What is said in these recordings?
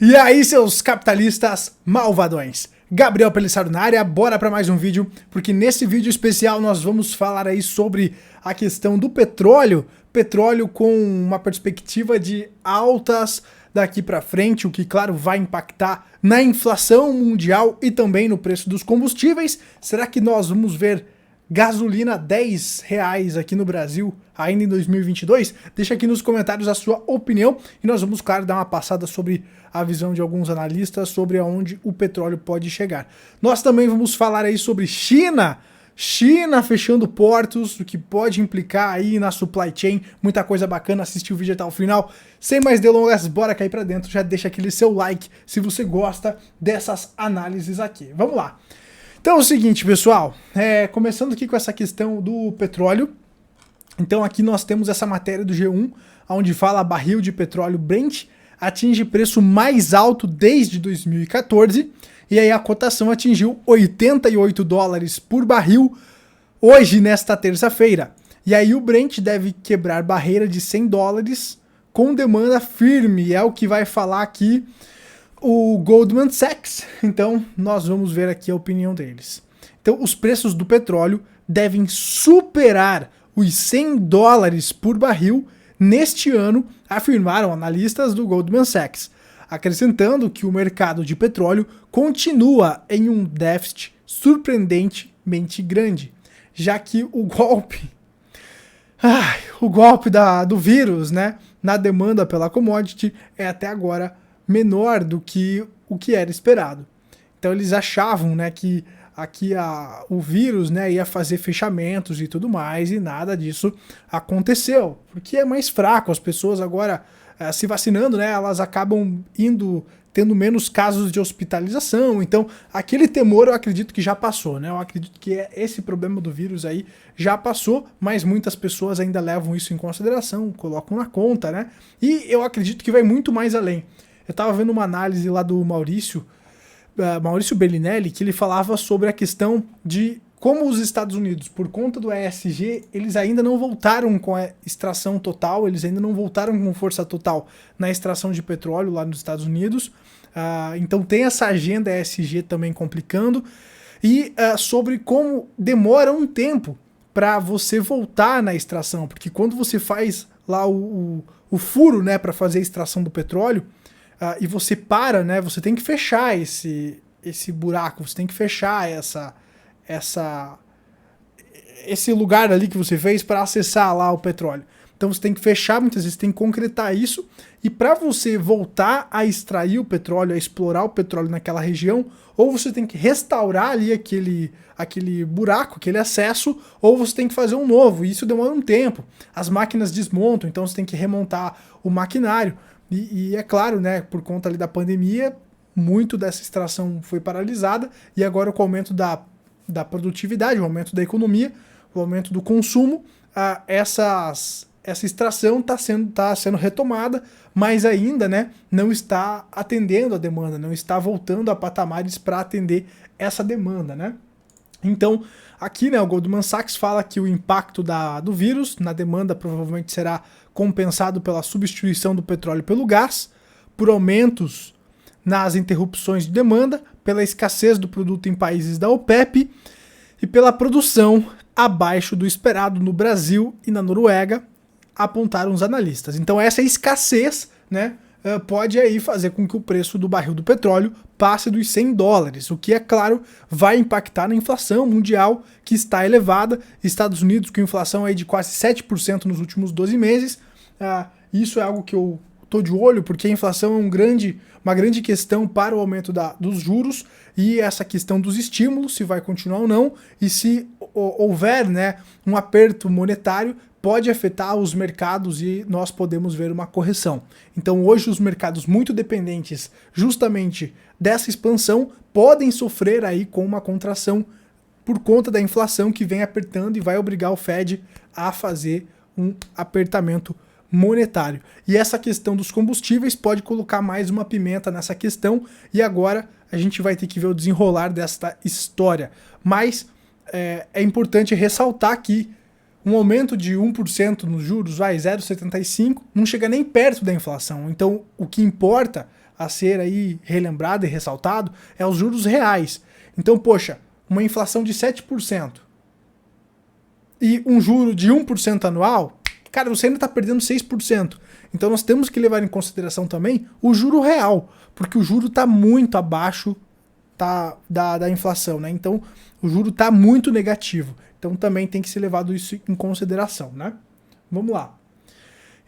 E aí, seus capitalistas malvadões? Gabriel Pelissaro na área, bora para mais um vídeo, porque nesse vídeo especial nós vamos falar aí sobre a questão do petróleo com uma perspectiva de altas daqui para frente, o que claro vai impactar na inflação mundial e também no preço dos combustíveis. Será que nós vamos ver gasolina R$10 aqui no Brasil ainda em 2022? Deixa aqui nos comentários a sua opinião e nós vamos, claro, dar uma passada sobre a visão de alguns analistas sobre aonde o petróleo pode chegar. Nós também vamos falar aí sobre China fechando portos, o que pode implicar aí na supply chain, muita coisa bacana, assistir o vídeo até o final. Sem mais delongas, bora cair pra dentro, já deixa aquele seu like se você gosta dessas análises aqui. Vamos lá. Então é o seguinte, pessoal, começando aqui com essa questão do petróleo. Então aqui nós temos essa matéria do G1, onde fala barril de petróleo Brent atinge preço mais alto desde 2014, e aí a cotação atingiu $88 por barril hoje, nesta terça-feira. E aí o Brent deve quebrar barreira de $100 com demanda firme, é o que vai falar aqui o Goldman Sachs. Então nós vamos ver aqui a opinião deles. Então os preços do petróleo devem superar os $100 por barril neste ano, afirmaram analistas do Goldman Sachs, acrescentando que o mercado de petróleo continua em um déficit surpreendentemente grande, já que o golpe do vírus, né, na demanda pela commodity é até agora menor do que o que era esperado. Então eles achavam, né, que aqui o vírus, né, ia fazer fechamentos e tudo mais, e nada disso aconteceu, porque é mais fraco. As pessoas agora se vacinando, né, elas acabam tendo menos casos de hospitalização. Então aquele temor eu acredito que já passou, né? Eu acredito que esse problema do vírus aí já passou, mas muitas pessoas ainda levam isso em consideração, colocam na conta, né? E eu acredito que vai muito mais além. Eu estava vendo uma análise lá do Maurício Bellinelli, que ele falava sobre a questão de como os Estados Unidos, por conta do ESG, eles ainda não voltaram com a extração total, eles ainda não voltaram com força total na extração de petróleo lá nos Estados Unidos. Então tem essa agenda ESG também complicando, e sobre como demora um tempo para você voltar na extração, porque quando você faz lá o furo, né, para fazer a extração do petróleo, e você para, né? Você tem que fechar esse buraco, você tem que fechar esse lugar ali que você fez para acessar lá o petróleo. Então você tem que fechar, muitas vezes tem que concretar isso, e para você voltar a extrair o petróleo, a explorar o petróleo naquela região, ou você tem que restaurar ali aquele buraco, aquele acesso, ou você tem que fazer um novo, e isso demora um tempo. As máquinas desmontam, então você tem que remontar o maquinário. E é claro, né, por conta ali da pandemia, muito dessa extração foi paralisada, e agora com o aumento da produtividade, o aumento da economia, o aumento do consumo, essa extração está sendo retomada, mas ainda, né, não está atendendo a demanda, não está voltando a patamares para atender essa demanda, né? Então, aqui, né, o Goldman Sachs fala que o impacto do vírus na demanda provavelmente será compensado pela substituição do petróleo pelo gás, por aumentos nas interrupções de demanda, pela escassez do produto em países da OPEP e pela produção abaixo do esperado no Brasil e na Noruega, apontaram os analistas. Então essa escassez, né, pode aí fazer com que o preço do barril do petróleo passe dos $100, o que, é claro, vai impactar na inflação mundial, que está elevada. Estados Unidos com inflação aí de quase 7% nos últimos 12 meses. Isso é algo que eu estou de olho, porque a inflação é uma grande questão para o aumento dos juros, e essa questão dos estímulos, se vai continuar ou não, e se houver, né, um aperto monetário, pode afetar os mercados e nós podemos ver uma correção. Então hoje os mercados muito dependentes justamente dessa expansão podem sofrer aí com uma contração por conta da inflação que vem apertando e vai obrigar o Fed a fazer um apertamento monetário. E essa questão dos combustíveis pode colocar mais uma pimenta nessa questão, e agora a gente vai ter que ver o desenrolar desta história. Mas é importante ressaltar que um aumento de 1% nos juros, 0,75, não chega nem perto da inflação. Então, o que importa a ser aí relembrado e ressaltado é os juros reais. Então, poxa, uma inflação de 7% e um juro de 1% anual, cara, você ainda está perdendo 6%. Então nós temos que levar em consideração também o juro real, porque o juro está muito abaixo da inflação, né? Então o juro está muito negativo. Então também tem que ser levado isso em consideração, né? Vamos lá.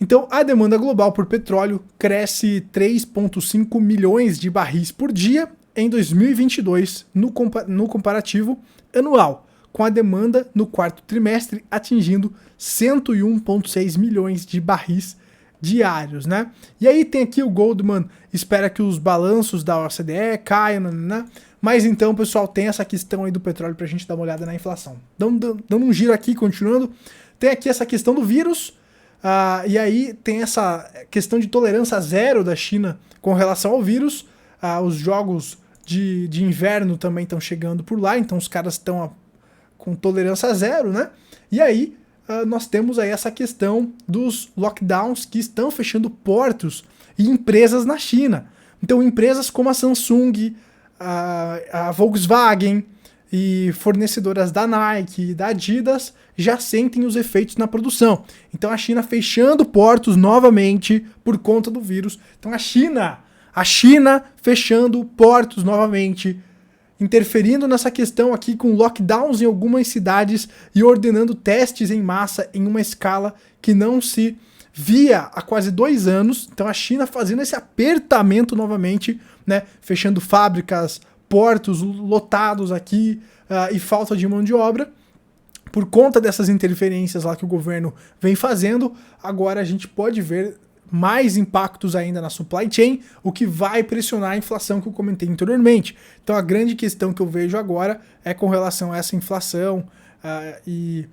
Então a demanda global por petróleo cresce 3,5 milhões de barris por dia em 2022 no comparativo anual, com a demanda no quarto trimestre atingindo 101,6 milhões de barris diários, né? E aí tem aqui o Goldman, espera que os balanços da OCDE caiam, né? Mas então, pessoal, tem essa questão aí do petróleo pra gente dar uma olhada na inflação. Dando um giro aqui, continuando, tem aqui essa questão do vírus, e aí tem essa questão de tolerância zero da China com relação ao vírus, os jogos de inverno também estão chegando por lá, então os caras estão com tolerância zero, né? E aí nós temos aí essa questão dos lockdowns que estão fechando portos e empresas na China. Então empresas como a Samsung, a Volkswagen e fornecedoras da Nike e da Adidas já sentem os efeitos na produção. Então a China fechando portos novamente por conta do vírus. Então a China fechando portos novamente, interferindo nessa questão aqui com lockdowns em algumas cidades e ordenando testes em massa em uma escala que não se via há quase 2 anos. Então a China fazendo esse apertamento novamente, né, fechando fábricas, portos lotados aqui e falta de mão de obra. Por conta dessas interferências lá que o governo vem fazendo, agora a gente pode ver mais impactos ainda na supply chain, o que vai pressionar a inflação que eu comentei anteriormente. Então a grande questão que eu vejo agora é com relação a essa inflação e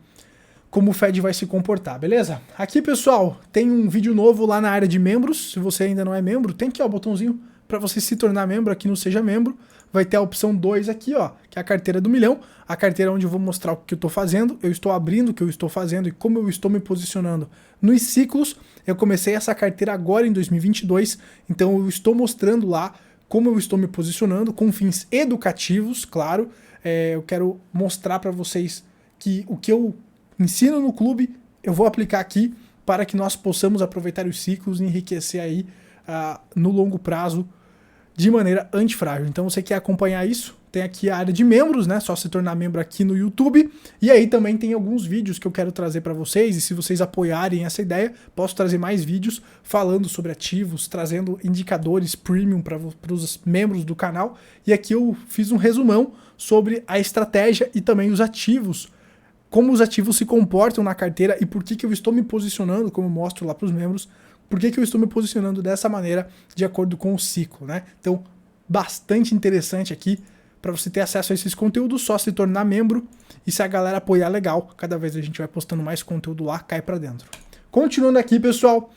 como o Fed vai se comportar, beleza? Aqui, pessoal, tem um vídeo novo lá na área de membros. Se você ainda não é membro, tem aqui ó, o botãozinho para você se tornar membro aqui no Seja Membro. Vai ter a opção 2 aqui, ó, que é a carteira do milhão, a carteira onde eu vou mostrar o que eu estou fazendo, eu estou abrindo o que eu estou fazendo e como eu estou me posicionando nos ciclos. Eu comecei essa carteira agora em 2022, então eu estou mostrando lá como eu estou me posicionando com fins educativos, claro. Eu quero mostrar para vocês que o que eu ensino no clube eu vou aplicar aqui para que nós possamos aproveitar os ciclos e enriquecer aí no longo prazo de maneira antifrágil. Então você quer acompanhar isso? Tem aqui a área de membros, né? Só se tornar membro aqui no YouTube. E aí também tem alguns vídeos que eu quero trazer para vocês. E se vocês apoiarem essa ideia, posso trazer mais vídeos falando sobre ativos, trazendo indicadores premium para os membros do canal. E aqui eu fiz um resumão sobre a estratégia e também os ativos, como os ativos se comportam na carteira e por que eu estou me posicionando, como eu mostro lá para os membros, por que eu estou me posicionando dessa maneira de acordo com o ciclo, né? Então, bastante interessante aqui para você ter acesso a esses conteúdos, só se tornar membro e se a galera apoiar, legal. Cada vez a gente vai postando mais conteúdo lá, cai para dentro. Continuando aqui, pessoal,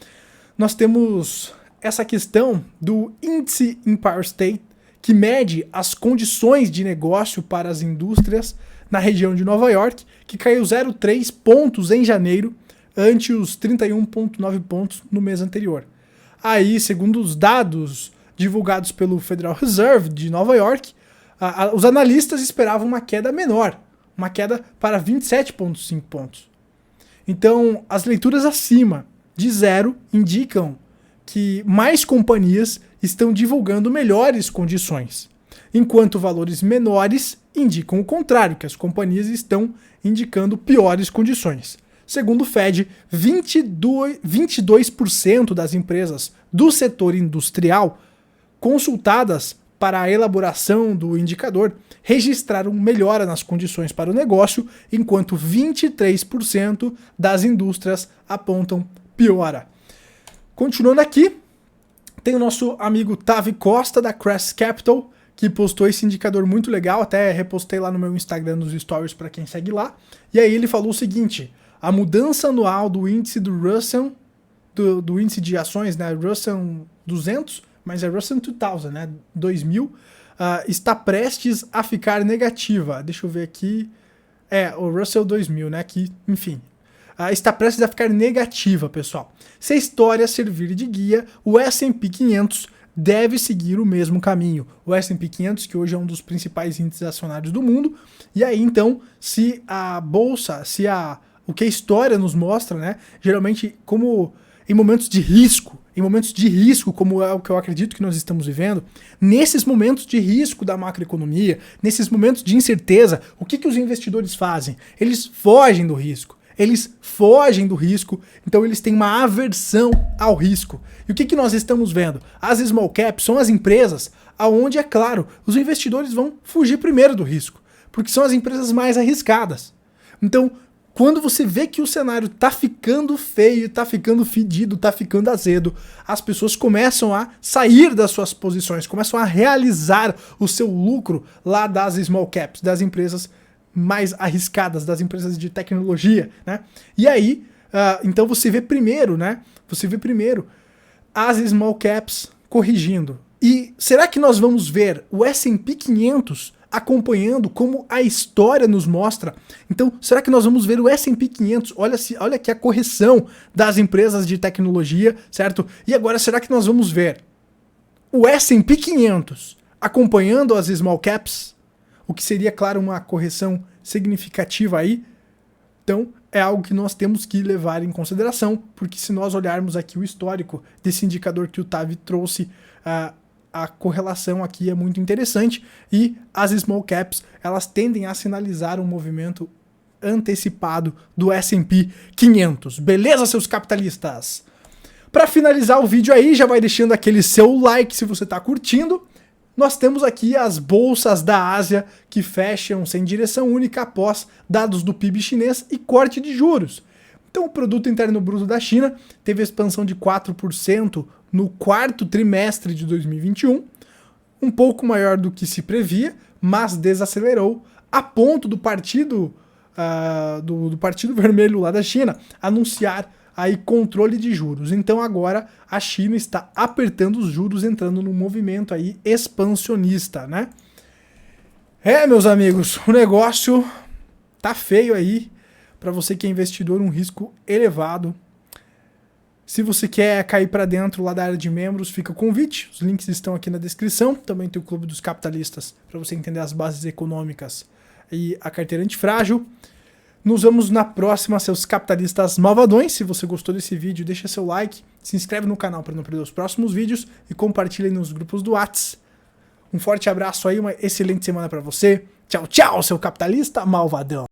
nós temos essa questão do índice Empire State, que mede as condições de negócio para as indústrias na região de Nova York, que caiu 0,3 pontos em janeiro, ante os 31,9 pontos no mês anterior. Aí, segundo os dados divulgados pelo Federal Reserve de Nova York, os analistas esperavam uma queda menor, uma queda para 27,5 pontos. Então, as leituras acima de 0 indicam que mais companhias estão divulgando melhores condições, enquanto valores menores indicam o contrário, que as companhias estão indicando piores condições. Segundo o Fed, 22% das empresas do setor industrial consultadas para a elaboração do indicador registraram melhora nas condições para o negócio, enquanto 23% das indústrias apontam piora. Continuando aqui, tem o nosso amigo Tavi Costa, da Crest Capital, que postou esse indicador muito legal, até repostei lá no meu Instagram nos stories para quem segue lá. E aí ele falou o seguinte: a mudança anual do índice do Russell, do índice de ações, né, Russell 200, mas é Russell 2000, né, 2000, está prestes a ficar negativa. Deixa eu ver aqui. O Russell 2000, né, que, enfim, está prestes a ficar negativa, pessoal. Se a história servir de guia, o S&P 500 deve seguir o mesmo caminho. O S&P 500, que hoje é um dos principais índices acionários do mundo, e aí então, se a bolsa, o que a história nos mostra, né, geralmente como em momentos de risco, como é o que eu acredito que nós estamos vivendo, nesses momentos de risco da macroeconomia, nesses momentos de incerteza, o que os investidores fazem? Eles fogem do risco. Então eles têm uma aversão ao risco. E o que nós estamos vendo? As small caps são as empresas aonde, é claro, os investidores vão fugir primeiro do risco, porque são as empresas mais arriscadas. Então, quando você vê que o cenário tá ficando feio, tá ficando fedido, tá ficando azedo, as pessoas começam a sair das suas posições, começam a realizar o seu lucro lá das small caps, das empresas mais arriscadas, das empresas de tecnologia, né? E aí, então você vê primeiro, né? Você vê primeiro as small caps corrigindo. E será que nós vamos ver o S&P 500 acompanhando como a história nos mostra? Então, será que nós vamos ver o S&P 500? Olha aqui a correção das empresas de tecnologia, certo? E agora, será que nós vamos ver o S&P 500 acompanhando as small caps? O que seria, claro, uma correção significativa aí. Então, é algo que nós temos que levar em consideração, porque se nós olharmos aqui o histórico desse indicador que o Tavi trouxe, a correlação aqui é muito interessante e as small caps, elas tendem a sinalizar um movimento antecipado do S&P 500. Beleza, seus capitalistas? Para finalizar o vídeo aí, já vai deixando aquele seu like se você está curtindo. Nós temos aqui as bolsas da Ásia que fecham sem direção única após dados do PIB chinês e corte de juros. Então o produto interno bruto da China teve expansão de 4% no quarto trimestre de 2021, um pouco maior do que se previa, mas desacelerou a ponto do Partido Vermelho lá da China anunciar aí controle de juros. Então agora a China está apertando os juros, entrando num movimento aí expansionista, né? Meus amigos, o negócio tá feio aí para você que é investidor, um risco elevado. Se você quer cair para dentro lá da área de membros, fica o convite. Os links estão aqui na descrição. Também tem o Clube dos Capitalistas para você entender as bases econômicas e a carteira antifrágil. Nos vemos na próxima, seus capitalistas malvadões. Se você gostou desse vídeo, deixa seu like, se inscreve no canal para não perder os próximos vídeos e compartilhe nos grupos do Whats. Um forte abraço aí, uma excelente semana para você. Tchau, tchau, seu capitalista malvadão.